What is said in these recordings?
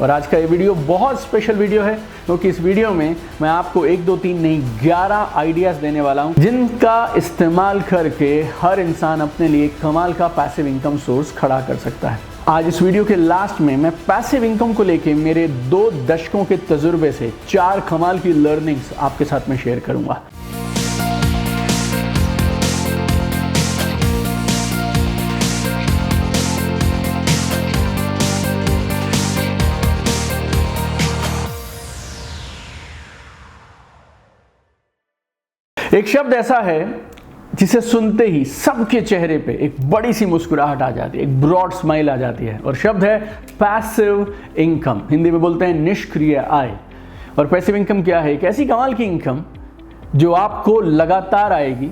और आज का ये वीडियो बहुत स्पेशल वीडियो है क्योंकि इस वीडियो में मैं आपको 1 2 3 नहीं 11 आइडियाज़ देने वाला हूं जिनका इस्तेमाल करके हर इंसान अपने लिए कमाल का पैसिव इनकम सोर्स खड़ा कर सकता है। आज इस वीडियो के लास्ट में मैं पैसिव इनकम को लेके मेरे 2 दशकों के तजुर्बे से 4 कमाल की लर्निंग्स आपके साथ में शेयर करूंगा। एक शब्द ऐसा है जिसे सुनते ही सबके चेहरे पे एक बड़ी सी मुस्कुराहट आ जाती है, एक ब्रॉड स्माइल आ जाती है और शब्द है पैसिव इनकम। हिंदी में बोलते हैं निष्क्रिय आय। और पैसिव इनकम क्या है? एक ऐसी कमाल की इनकम जो आपको लगातार आएगी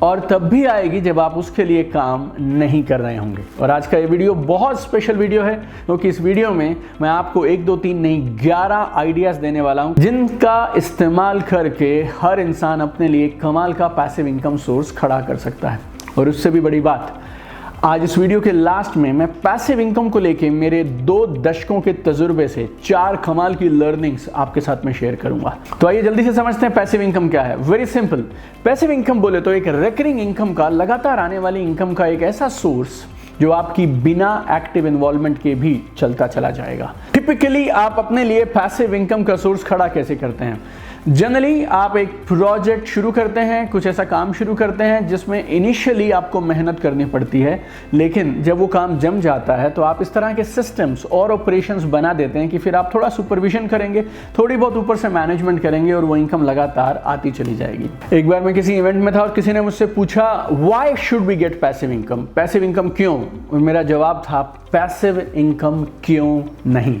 और तब भी आएगी जब आप उसके लिए काम नहीं कर रहे होंगे। और आज का ये वीडियो बहुत स्पेशल वीडियो है क्योंकि इस वीडियो में मैं आपको 1 2 3 नहीं 11 आइडियाज़ देने वाला हूं जिनका इस्तेमाल करके हर इंसान अपने लिए कमाल का पैसिव इनकम सोर्स खड़ा कर सकता है। और उससे भी बड़ी बात, आज इस वीडियो के लास्ट में मैं पैसिव इनकम को लेके मेरे 2 दशकों के तजुर्बे से 4 कमाल की लर्निंग्स आपके साथ में शेयर करूंगा। तो आइए जल्दी से समझते हैं पैसिव इनकम क्या है। वेरी सिंपल, पैसिव इनकम बोले तो एक रिकरिंग इनकम का, लगातार आने वाली इनकम का एक ऐसा सोर्स जो आपकी बिना एक्टिव इन्वॉल्वमेंट के भी चलता चला जाएगा। टिपिकली आप अपने लिए पैसिव इनकम का सोर्स खड़ा कैसे करते हैं? जनरली आप एक प्रोजेक्ट शुरू करते हैं, कुछ ऐसा काम शुरू करते हैं जिसमें इनिशियली आपको मेहनत करनी पड़ती है, लेकिन जब वो काम जम जाता है तो आप इस तरह के सिस्टम्स और ऑपरेशंस बना देते हैं कि फिर आप थोड़ा सुपरविजन करेंगे, थोड़ी बहुत ऊपर से मैनेजमेंट करेंगे और वो इनकम लगातार आती चली जाएगी। एक बार मैं किसी इवेंट में था और किसी ने मुझसे पूछा why should we get passive income? Passive income क्यों? और मेरा जवाब था पैसिव इनकम क्यों नहीं।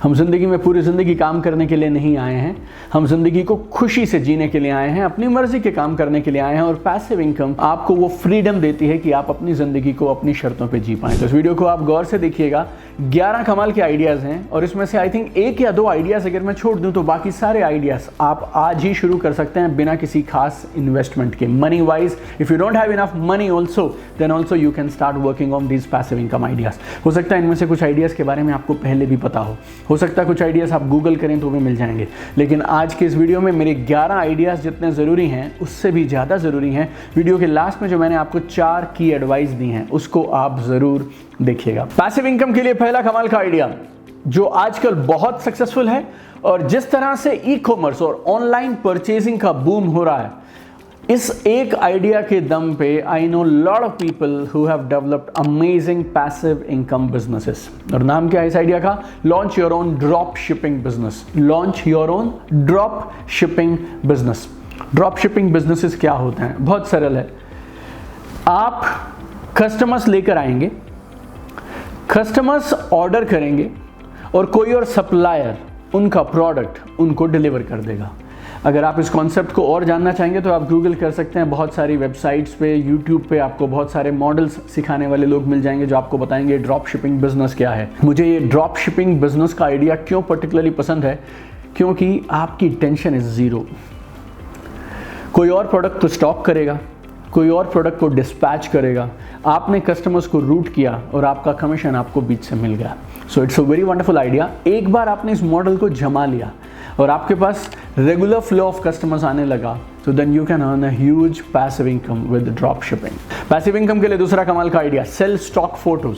हम जिंदगी में पूरी जिंदगी काम करने के लिए नहीं आए हैं, हम जिंदगी को खुशी से जीने के लिए आए हैं, अपनी मर्जी के काम करने के लिए आए हैं। और पैसिव इनकम आपको वो फ्रीडम देती है कि आप अपनी जिंदगी को अपनी शर्तों पे जी पाएं। तो इस वीडियो को आप गौर से देखिएगा। 11 कमाल के आइडियाज़ हैं और इसमें से आई थिंक 1 या 2 आइडियाज़ अगर मैं छोड़ दूं तो बाकी सारे आइडियाज़ आप आज ही शुरू कर सकते हैं बिना किसी खास इन्वेस्टमेंट के। Money wise, if you don't have enough money also then also you can start working on these passive income ideas. हो सकता है इनमें से कुछ आइडियाज़ के बारे में आपको पहले भी पता हो सकता है कुछ आइडियाज़ आप गूगल करें तो भी मिल जाएंगे, लेकिन आज के इस वीडियो में मेरे 11 आइडियाज़ जितने ज़रूरी हैं उससे भी ज़्यादा ज़रूरी हैं। वीडियो के लास्ट में जो मैंने आपको 4 की एडवाइस दी हैं उसको आप ज़रूर देखिएगा। पैसिव इनकम के लिए पहला कमाल का आइडिया जो आजकल बहुत सक्सेसफुल है और जिस तरह से ई कॉमर्स और ऑनलाइन परचेजिंग का बूम हो रहा है, इस एक आइडिया के दम पे I know lot of people who have developed amazing passive income businesses. और नाम क्या है इस आइडिया का? Launch your own drop shipping business. Launch your own drop shipping business. Drop shipping businesses क्या होते हैं? बहुत सरल है। आप कस्टमर्स लेकर आएंगे, कस्टमर्स ऑर्डर करेंगे और कोई और सप्लायर उनका प्रोडक्ट उनको डिलीवर कर देगा। अगर आप इस कॉन्सेप्ट को और जानना चाहेंगे तो आप गूगल कर सकते हैं। बहुत सारी वेबसाइट्स पे, यूट्यूब पे आपको बहुत सारे मॉडल्स सिखाने वाले लोग मिल जाएंगे जो आपको बताएंगे ड्रॉप शिपिंग बिजनेस क्या है। मुझे ये ड्रॉप शिपिंग बिजनेस का आइडिया क्यों पर्टिकुलरली पसंद है? क्योंकि आपकी टेंशन इज ज़ीरो। कोई और प्रोडक्ट को स्टॉक करेगा, कोई और प्रोडक्ट को डिस्पैच करेगा, आपने कस्टमर्स को रूट किया और आपका कमीशन आपको बीच से मिल गया। So it's a very wonderful idea. एक बार आपने इस मॉडल को जमा लिया और आपके पास रेगुलर फ्लो ऑफ कस्टमर्स आने लगा तो then you can earn a huge passive income with drop shipping. Passive income के लिए दूसरा कमाल का idea, sell stock photos.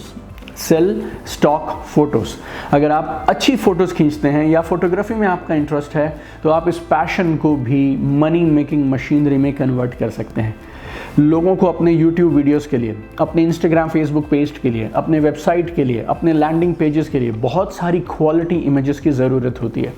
Sell stock photos. अगर आप अच्छी फोटोज खींचते हैं या फोटोग्राफी में आपका इंटरेस्ट है तो आप इस पैशन को भी मनी मेकिंग मशीनरी में कन्वर्ट कर सकते हैं। लोगों को अपने YouTube वीडियोस के लिए, अपने Instagram Facebook पेज के लिए, अपने वेबसाइट के लिए, अपने लैंडिंग पेजेस के लिए बहुत सारी क्वालिटी इमेजेस की ज़रूरत होती है।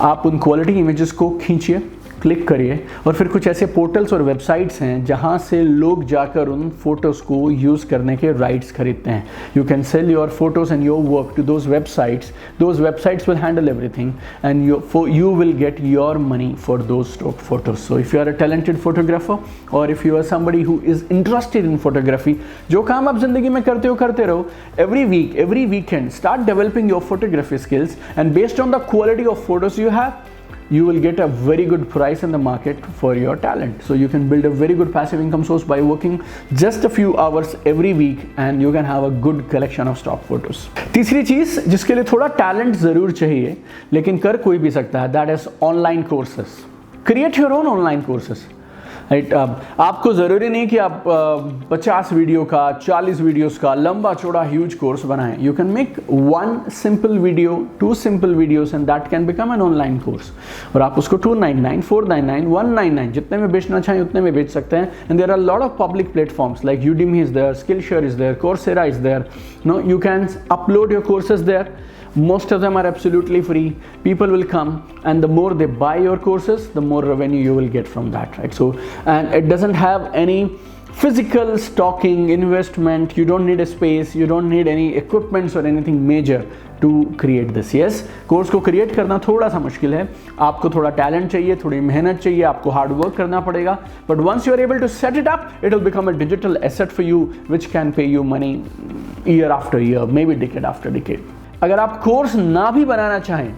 आप उन क्वालिटी इमेजेस को खींचिए, क्लिक करिए और फिर कुछ ऐसे पोर्टल्स और वेबसाइट्स हैं जहां से लोग जाकर उन फोटोज़ को यूज़ करने के राइट्स खरीदते हैं। You can sell your photos and your work to those websites will handle everything and you will get your money for those stock photos. So if you are a talented photographer or if you are somebody who is interested in photography, जो काम आप जिंदगी में करते रहो, every week, every weekend, start developing your photography skills and based on the quality of photos you have, you will get a very good price in the market for your talent. So you can build a very good passive income source by working just a few hours every week and you can have a good collection of stock photos. तीसरी चीज जिसके लिए थोड़ा talent जरूर चाहिए लेकिन कर कोई भी सकता है, that is online courses. Create your own online courses. Right, आपको ज़रूरी नहीं कि आप 50 वीडियो का 40 वीडियोस का लंबा चौड़ा ह्यूज कोर्स बनाएं. You can make 1 simple video, 2 simple videos and that can become an online course. और आप उसको 299, 499, 199 जितने में बेचना चाहें उतने में बेच सकते हैं. And there are lot of public platforms like Udemy is there, Skillshare is there, Coursera is there. No, you can upload your courses there. Most of them are absolutely free. People will come and the more they buy your courses, the more revenue you will get from that, right? So, and it doesn't have any physical stocking, investment. You don't need a space, you don't need any equipments or anything major to create this. Yes, course को create करना थोड़ा सा मुश्किल है, आपको थोड़ा talent चाहिए, थोड़ी मेहनत चाहिए, आपको हार्ड वर्क करना पड़ेगा. But once you are able to set it up, it will become a digital asset for you which can pay you money year after year, may be decade after decade. अगर आप course ना भी बनाना चाहें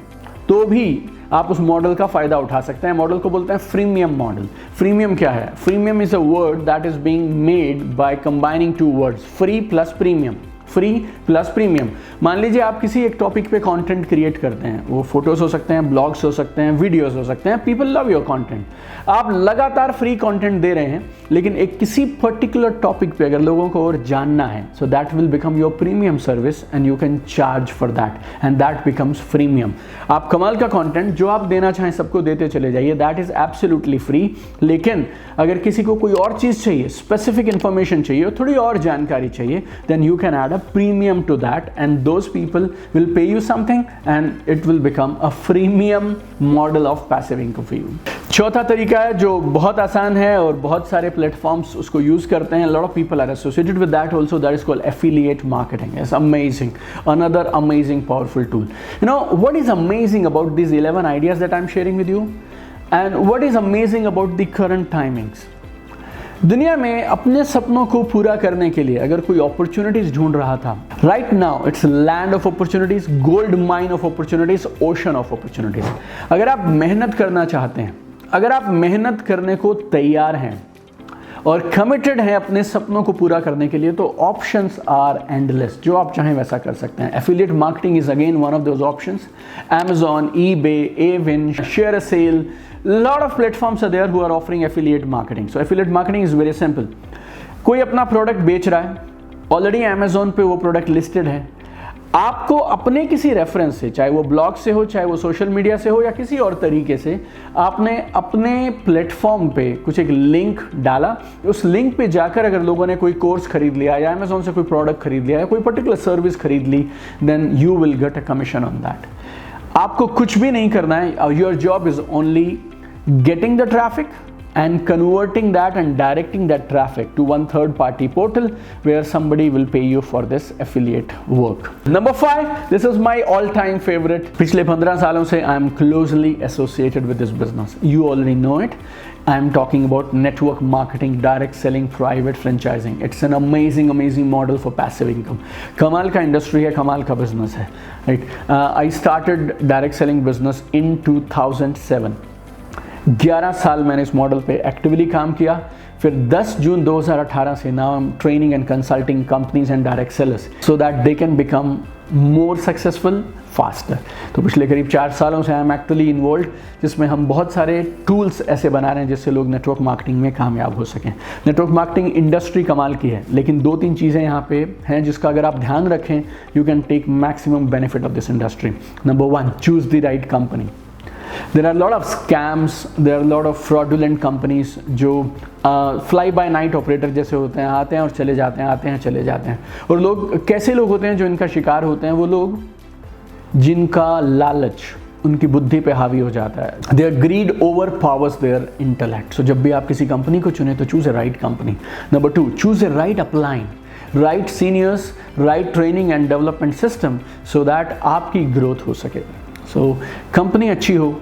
तो भी आप उस model का फायदा उठा सकते हैं. मॉडल को बोलते हैं फ्रीमियम मॉडल. फ्रीमियम क्या है? Freemium is a word that is being made by combining 2 words, free plus premium. Free plus premium. मान लीजिए आप किसी एक टॉपिक पे कंटेंट क्रिएट करते हैं, वो फोटोज हो सकते हैं, ब्लॉग्स हो सकते हैं, वीडियोस हो सकते हैं. People love your content. आप लगातार फ्री कंटेंट दे रहे हैं लेकिन एक किसी पर्टिकुलर टॉपिक पे अगर लोगों को और जानना है, so that will become your premium service and you can charge for that and that becomes freemium. आप कमाल का कंटेंट जो आप देना चाहें सबको देते चले जाइए, दैट इज एब्सोल्युटली फ्री. लेकिन अगर किसी को कोई और चीज चाहिए, स्पेसिफिक इंफॉर्मेशन चाहिए, थोड़ी और जानकारी चाहिए, then you can add premium to that and those people will pay you something and it will become a freemium model of passive income for you. चौथा तरीका है जो बहुत आसान है और बहुत सारे प्लेटफॉर्म्स उसको यूज करते हैं. lot of people are associated with that also. That is called affiliate marketing. It's amazing, another amazing powerful tool. You know what is amazing about these 11 ideas that I'm sharing with you, and what is amazing about the current timings. दुनिया में अपने सपनों को पूरा करने के लिए अगर कोई अपॉर्चुनिटीज ढूंढ रहा था, right now it's land of opportunities, gold mine of opportunities, ocean of opportunities. अगर आप मेहनत करना चाहते हैं, अगर आप मेहनत करने को तैयार हैं और कमिटेड हैं अपने सपनों को पूरा करने के लिए, तो ऑप्शंस आर एंडलेस. जो आप चाहें वैसा कर सकते हैं. Affiliate marketing is again one of those options. Amazon, eBay, Avin, Share a Sale, lot of platforms are there who are offering affiliate marketing. So affiliate marketing is very simple. कोई अपना product बेच रहा है, already Amazon पे वो product listed है. आपको अपने किसी रेफरेंस से, चाहे वो ब्लॉग से हो, चाहे वो सोशल मीडिया से हो या किसी और तरीके से, आपने अपने प्लेटफॉर्म पे कुछ एक लिंक डाला. उस लिंक पे जाकर अगर लोगों ने कोई कोर्स खरीद लिया या Amazon से कोई प्रोडक्ट खरीद लिया या कोई पर्टिकुलर सर्विस खरीद ली, then you will get a commission on that. आपको कुछ भी नहीं करना है. Your job is only getting the traffic and converting that and directing that traffic to one third party portal where somebody will pay you for this affiliate work. Number 5, this is my all time favorite. पिछले 15 सालों से I am closely associated with this business. You already know it. I am talking about network marketing, direct selling, private franchising. It's an amazing model for passive income. कमाल का industry है, कमाल का business है, right? I started direct selling business in 2007. 11 साल मैंने इस model पे एक्टिवली काम किया. फिर 10 जून 2018 से now I am training and consulting companies and direct sellers so that they can become more successful faster. तो पिछले करीब 4 सालों से आई एम एक्चुअली इन्वॉल्व, जिसमें हम बहुत सारे टूल्स ऐसे बना रहे हैं जिससे लोग नेटवर्क मार्केटिंग में कामयाब हो सकें. नेटवर्क मार्केटिंग इंडस्ट्री कमाल की है, लेकिन 2-3 चीज़ें यहाँ पे हैं जिसका अगर आप ध्यान रखें, you can take maximum benefit of this industry. Number 1, choose the right company. There are a lot of scams, there are a lot of fraudulent companies जो fly by night operator जैसे होते हैं, आते हैं और चले जाते हैं, आते हैं चले जाते हैं. और लोग कैसे लोग होते हैं जो इनका शिकार होते हैं? वो लोग जिनका लालच उनकी बुद्धि पे हावी हो जाता है. Their greed overpowers their intellect. So जब भी आप किसी कंपनी को चुने तो choose a right company. Number 2, choose a right upline, right seniors, right training and development system so that आपकी ग्रोथ हो सके. सो कंपनी अच्छी हो,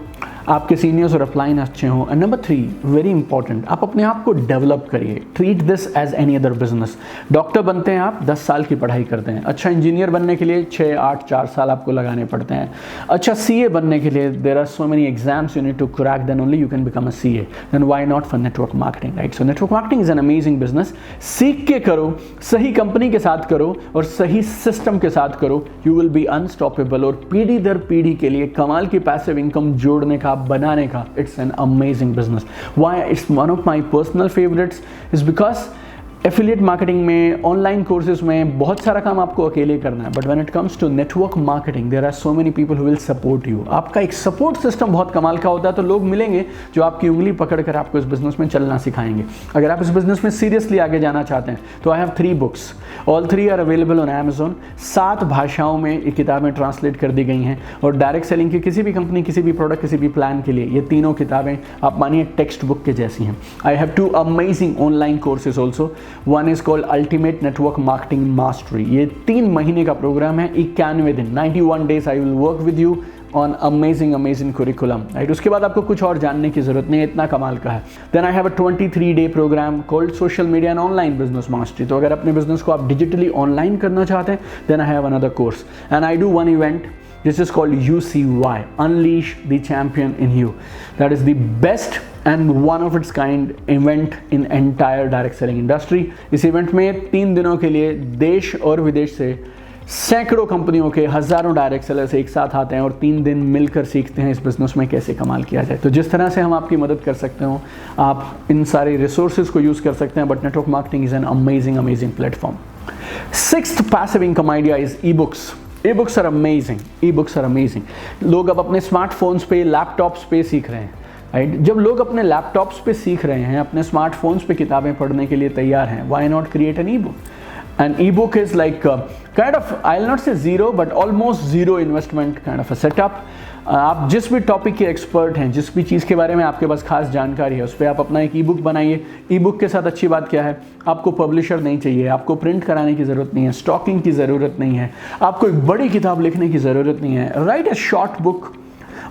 आपके सीनियर्स और अपलाइन अच्छे हों। एंड नंबर 3 वेरी इंपॉर्टेंट, आप अपने आप को डेवलप करिए। Treat this as any other business. Doctor बनते हैं आप 10 साल की पढ़ाई करते हैं, अच्छा इंजीनियर बनने के लिए 6-8-4 साल आपको लगाने पड़ते हैं, अच्छा CA बनने के लिए there are so many exams you need to crack, then only you can become a CA। Then why not for network marketing, right? So network marketing is an amazing business. सीख के करो, सही company के साथ करो और सही system के साथ करो, यू विल बी अनस्टॉपेबल। और पीढ़ी दर पीढ़ी के लिए कमाल की पैसिव इनकम जोड़ने का, बनाने का, it's an amazing business. Why it's one of my personal favourites is because affiliate marketing में, ऑनलाइन कोर्सेज में बहुत सारा काम आपको अकेले करना है, but when it comes to network marketing there are so many people who will support you. आपका एक सपोर्ट सिस्टम बहुत कमाल का होता है, तो लोग मिलेंगे जो आपकी उंगली पकड़कर आपको इस बिजनेस में चलना सिखाएंगे। अगर आप इस बिजनेस में सीरियसली आगे जाना चाहते हैं तो I have 3 books, all 3 are available on Amazon। 7 भाषाओं में ये किताबें ट्रांसलेट कर दी गई हैं और डायरेक्ट सेलिंग की किसी भी कंपनी, किसी भी प्रोडक्ट, किसी भी प्लान के लिए ये तीनों किताबें आप मानिए टेक्स्ट बुक के जैसी हैं। I have 2 amazing online courses also. One is called ultimate network marketing mastery. ये 3 महीने का प्रोग्राम है, 91 दिन, 91 days I will work with you on amazing curriculum, right? उसके बाद आपको कुछ और जानने की जरूरत नहीं है, इतना कमाल का है। Then I have a 23-day programme called social media and online business mastery. तो अगर अपने बिजनेस को आप डिजिटली ऑनलाइन करना चाहते हैं, then I have another course and I do one event. This is called UCY, Unleash the Champion in You. That is the best and one of its kind event in entire direct selling industry. इस event में 3 दिनों के लिए देश और विदेश से सैकड़ों कंपनियों के हजारों डायरेक्ट सेलर्स एक साथ आते हैं और 3 दिन मिलकर सीखते हैं इस बिजनेस में कैसे कमाल किया जाए। तो जिस तरह से हम आपकी मदद कर सकते हो, आप इन सारे रिसोर्सेज को यूज कर सकते हैं, but network marketing is an amazing platform. 6th passive income idea is ebooks. E-books are amazing. E-books are amazing. लोग अब अपने स्मार्टफोन्स पे, लैपटॉप्स पे सीख रहे हैं, राइट? जब लोग अपने लैपटॉप्स पे सीख रहे हैं, अपने स्मार्टफोन्स पे किताबें पढ़ने के लिए तैयार हैं, why not create an e-book? An e-book is like kind of, I'll not say zero, but almost zero investment kind of a setup. आप जिस भी टॉपिक के एक्सपर्ट हैं, जिस भी चीज़ के बारे में आपके पास खास जानकारी है, उस पर आप अपना एक ई-बुक बनाइए. ई-बुक के साथ अच्छी बात क्या है, आपको पब्लिशर नहीं चाहिए, आपको प्रिंट कराने की ज़रूरत नहीं है, स्टॉकिंग की ज़रूरत नहीं है, आपको एक बड़ी किताब लिखने की ज़रूरत नहीं है. Write a short book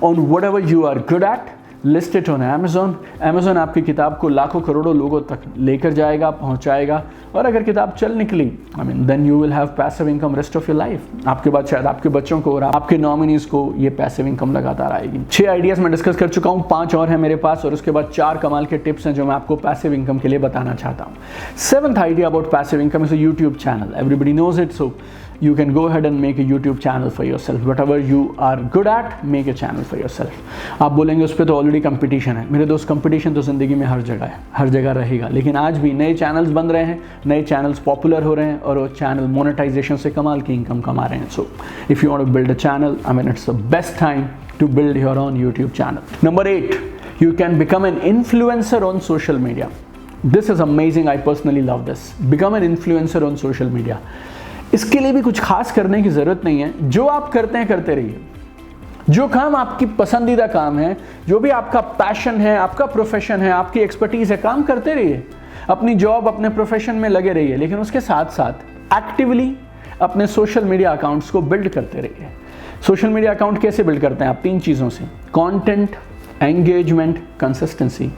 on whatever you are good at, list it on Amazon. Amazon आपकी किताब को लाखों करोड़ों लोगों तक लेकर जाएगा, पहुंचाएगा, और अगर किताब चल निकली, then you will have passive income rest of your life. आपके बाद शायद आपके बच्चों को और आपके नॉमिनीज को ये पैसिव इनकम लगातार आएगी. 6 आइडियाज मैं डिस्कस कर चुका हूँ, 5 और हैं मेरे पास, और उसके बाद 4 कमाल के टिप्स हैं जो मैं आपको पैसिव इनकम के लिए बताना चाहता हूँ. 7th idea about passive income is a YouTube channel. Everybody knows it, so you can go ahead and make a YouTube channel for yourself. Whatever you are good at, make a channel for yourself. आप बोलेंगे उस पर तो already competition है. मेरे दोस्त, competition तो ज़िंदगी में हर जगह है, हर जगह रहेगा, लेकिन आज भी नए चैनल्स बन रहे हैं, नए चैनल्स पॉपुलर हो रहे हैं, और वो चैनल मोनेटाइजेशन से कमाल की इनकम कमा रहे हैं. So if you want to build a channel, it's the best time to build your own YouTube channel. Number 8, you can become an influencer on social media. This is amazing. I personally love this. Become an influencer on social media. इसके लिए भी कुछ खास करने की ज़रूरत नहीं है. जो आप करते हैं करते रहिए. जो काम आपकी पसंदीदा काम है, जो भी आपका पैशन है, आपका प्रोफेशन है, आपकी एक्सपर्टीज़ है, काम करते रहिए. अपनी जॉब, अपने प्रोफेशन में लगे रहिए, लेकिन उसके साथ साथ एक्टिवली अपने सोशल मीडिया अकाउंट्स को बिल्ड करते रहिए. सोशल मीडिया अकाउंट कैसे बिल्ड करते हैं आप? 3 चीज़ों से: content, engagement, consistency.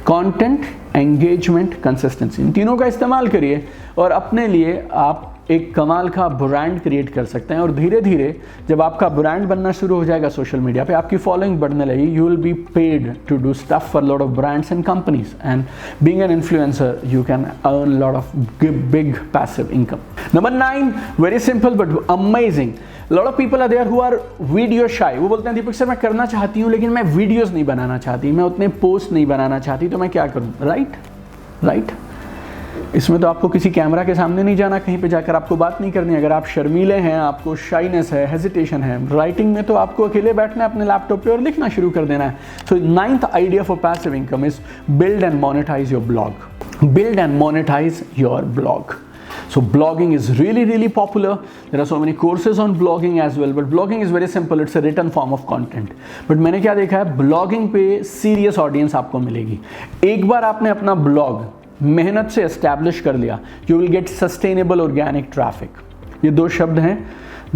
Content, engagement, consistency, इन तीनों का इस्तेमाल करिए और अपने लिए आप एक कमाल का ब्रांड क्रिएट कर सकते हैं. और धीरे धीरे जब आपका ब्रांड बनना शुरू हो जाएगा सोशल मीडिया पे, आपकी फॉलोइंग बढ़ने लगी, you will be paid to do stuff for lot of brands and companies. And being an influencer, you can earn lot of big passive income. Number 9, very simple but amazing. A lot of people are there who are video shy. वो बोलते हैं, दीपक sir मैं करना चाहती हूँ लेकिन मैं videos नहीं बनाना चाहती, मैं उतने पोस्ट नहीं बनाना चाहती, तो मैं क्या करूँ? राइट. इसमें तो आपको किसी कैमरा के सामने नहीं जाना, कहीं पे जाकर आपको बात नहीं करनी. अगर आप शर्मीले हैं, आपको शाइनेस है, हेजिटेशन है, राइटिंग में तो आपको अकेले बैठना है अपने लैपटॉप पे और लिखना शुरू कर देना है. सो 9th idea for passive income is build and monetise your blog. Build and monetise your blog. So blogging is really popular. There are so many courses on blogging as well, but blogging is very simple. It's a written form of content. But मैंने क्या देखा है, blogging पे serious audience आपको मिलेगी. एक बार आपने अपना blog मेहनत से establish कर लिया, you will get sustainable organic traffic. ये 2 शब्द हैं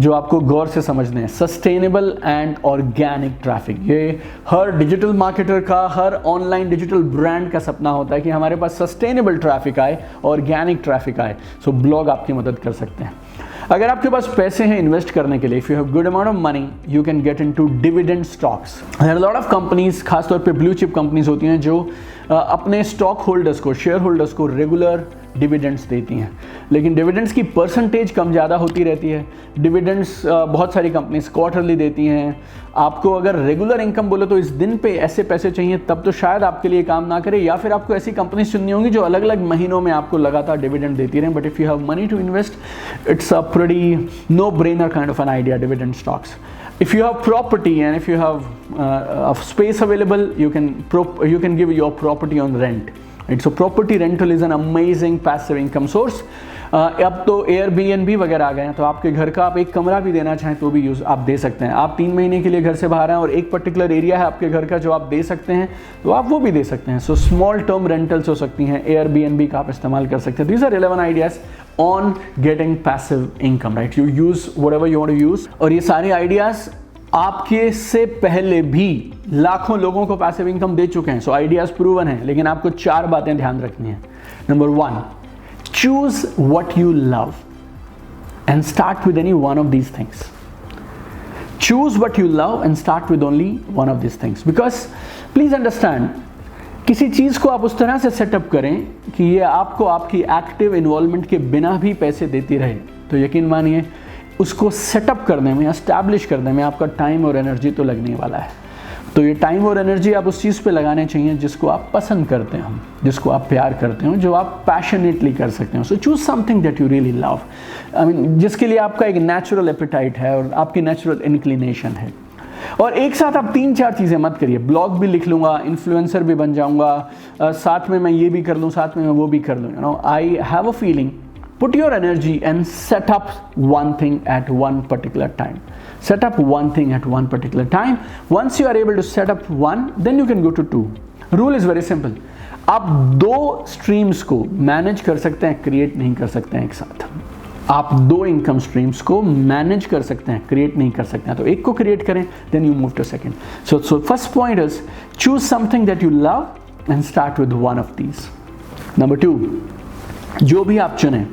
जो आपको गौर से समझने हैं, सस्टेनेबल एंड ऑर्गेनिक ट्रैफिक। ये हर डिजिटल मार्केटर का, हर ऑनलाइन डिजिटल ब्रांड का सपना होता है कि हमारे पास सस्टेनेबल ट्रैफिक आए, ऑर्गेनिक ट्रैफिक आए। सो ब्लॉग आपकी मदद कर सकते हैं। अगर आपके पास पैसे हैं इन्वेस्ट करने के लिए, if you have good amount of money, you can get into dividend stocks. There are lot of companies, खासतौर पे ब्लू चिप कंपनीज होती हैं जो अपने स्टॉक होल्डर्स को, शेयर होल्डर्स को रेगुलर डिविडेंड्स देती हैं, लेकिन डिविडेंड्स की परसेंटेज कम ज़्यादा होती रहती है। डिविडेंड्स बहुत सारी कंपनीज क्वार्टरली देती हैं। आपको अगर रेगुलर इनकम बोले तो इस दिन पे ऐसे पैसे चाहिए तब तो शायद आपके लिए काम ना करे, या फिर आपको ऐसी कंपनी चुननी होंगी जो अलग अलग महीनों में आपको लगातार डिविडेंड देती रहें। But if you have money to invest, it's a pretty no brainer kind of an idea, dividend stocks. If you have property and if you have space available, you can give your property on rent. Right? So property rental is an amazing passive income source. अब तो Airbnb वगैरह आ गए हैं, तो आपके घर का आप एक कमरा भी देना चाहें तो भी यूज़ आप दे सकते हैं। आप 3 महीने के लिए घर से बाहर हैं और एक पर्टिकुलर एरिया है आपके घर का जो आप दे सकते हैं, तो आप वो भी दे सकते हैं। सो स्मॉल टर्म रेंटल्स हो सकती हैं, Airbnb का आप इस्तेमाल कर सकते हैं। These are 11 ideas on getting passive income, right? You use whatever you want to use. और ये सारे आइडियाज़ आपके से पहले भी लाखों लोगों को पैसिव इनकम दे चुके हैं। सो आइडियाज़ प्रूवन है, लेकिन आपको 4 बातें ध्यान रखनी है। Number 1, choose what you love and start with any one of these things. Choose what you love and start with only one of these things, because please understand, किसी चीज़ को आप उस तरह से सेटअप करें कि ये आपको आपकी एक्टिव इन्वॉल्वमेंट के बिना भी पैसे देती रहे, तो यकीन मानिए उसको सेटअप करने में, एस्टैब्लिश करने में आपका टाइम और एनर्जी तो लगने वाला है। तो ये टाइम और एनर्जी आप उस चीज़ पे लगाने चाहिए जिसको आप पसंद करते हो, जिसको आप प्यार करते हो, जो आप पैशनेटली कर सकते हो। So choose something that you really love, I mean जिसके लिए आपका एक नेचुरल एपिटाइट है और आपकी नेचुरल इंक्लिनेशन है। और एक साथ आप 3-4 चीज़ें मत करिए। ब्लॉग भी लिख लूँगा, इन्फ्लुएंसर भी बन जाऊँगा, साथ में मैं ये भी कर लूँ, साथ में मैं वो भी कर लूँ। You know, I have a feeling, put your energy and set up one thing at one particular time. Set up one thing at one particular time. Once you are able to set up one, then you can go to 2. Rule is very simple. आप 2 streams को manage कर सकते हैं, create नहीं कर सकते हैं एक साथ। आप 2 इनकम स्ट्रीम्स को मैनेज कर सकते हैं, क्रिएट नहीं कर सकते हैं। तो एक को क्रिएट करें, then you move to second. So first point is choose something that you love and start with one of these. Number 2, जो भी आप चुनें,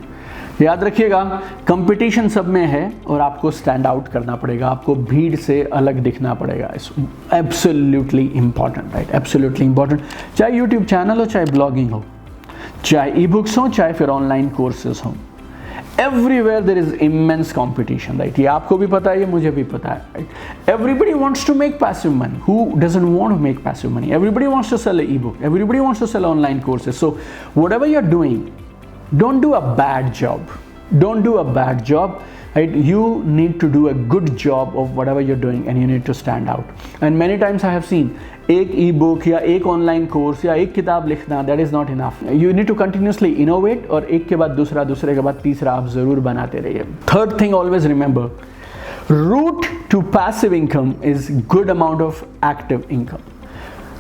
याद रखिएगा कंपटीशन सब में है और आपको स्टैंड आउट करना पड़ेगा, आपको भीड़ से अलग दिखना पड़ेगा। It's absolutely important, right? Absolutely important. चाहे यूट्यूब चैनल हो, चाहे ब्लॉगिंग हो, चाहे ई बुक्स हो, चाहे फिर ऑनलाइन कोर्सेज हो, everywhere there is immense competition, right? ये आपको भी पता है, ये मुझे भी पता है, right? Everybody wants to make passive money. Who doesn't want to make passive money? Everybody wants to sell e book, everybody wants to sell online courses. So whatever you are doing, don't do a bad job. Don't do a bad job, right? You need to do a good job of whatever you're doing and you need to stand out. And many times I have seen, एक e-book या एक online course या एक किताब लिखना, that is not enough. You need to continuously innovate और एक के बाद दूसरा, दूसरे के बाद तीसरा आप ज़रूर बनाते रहिए। Third thing, always remember, route to passive income is good amount of active income.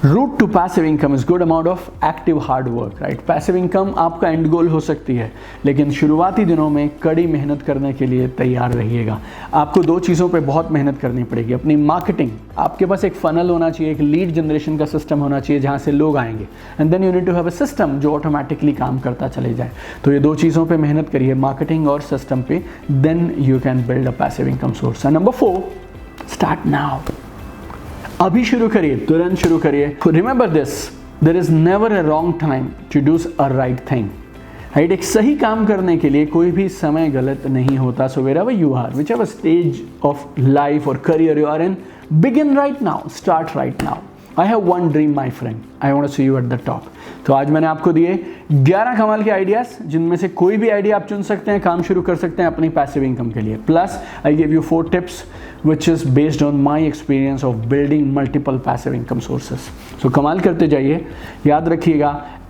Route to passive income is good amount of active hard work, right? Passive income आपका एंड गोल हो सकती है, लेकिन शुरुआती दिनों में कड़ी मेहनत करने के लिए तैयार रहिएगा। आपको 2 चीज़ों पे बहुत मेहनत करनी पड़ेगी। अपनी मार्केटिंग, आपके पास एक फनल होना चाहिए, एक लीड जनरेशन का सिस्टम होना चाहिए जहाँ से लोग आएंगे, and then you need to have a system जो ऑटोमेटिकली काम करता चले जाए। तो ये 2 चीज़ों पे मेहनत करिए, मार्केटिंग और सिस्टम पे, then you can build a passive income source. And number 4, start now. अभी शुरू करिए, तुरंत शुरू करिए। Remember this, there is never a wrong time to do a right thing, right? एक सही काम करने के लिए कोई भी समय गलत नहीं होता। So wherever you are, whichever stage of life और career you are in, begin right now, start right now. I have one dream my friend, I want to see you at the top. तो आज मैंने आपको दिए 11 कमाल के ideas, जिनमें से कोई भी आइडिया आप चुन सकते हैं, काम शुरू कर सकते हैं अपनी पैसिव इनकम के लिए। Plus I give you 4 tips which is based on my experience of building multiple passive income sources. So कमाल करते जाइए, याद रखिएगा,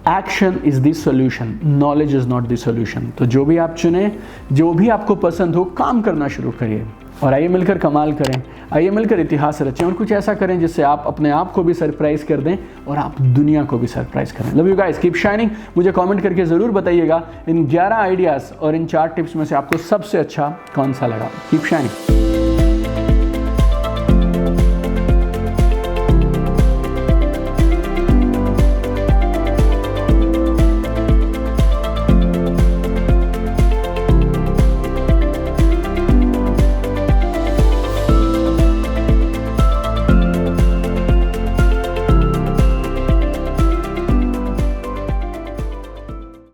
action is the solution, knowledge is not the solution. तो जो भी आप चुने, जो भी आपको पसंद हो, काम करना शुरू करिए। और आइए मिलकर कमाल करें, आइए मिलकर इतिहास रचें और कुछ ऐसा करें जिससे आप अपने आप को भी सरप्राइज कर दें और आप दुनिया को भी सरप्राइज करें। Love you guys, keep shining. मुझे कमेंट करके ज़रूर बताइएगा इन 11 आइडियाज़ और इन 4 टिप्स में से आपको सबसे अच्छा कौन सा लगा। Keep shining.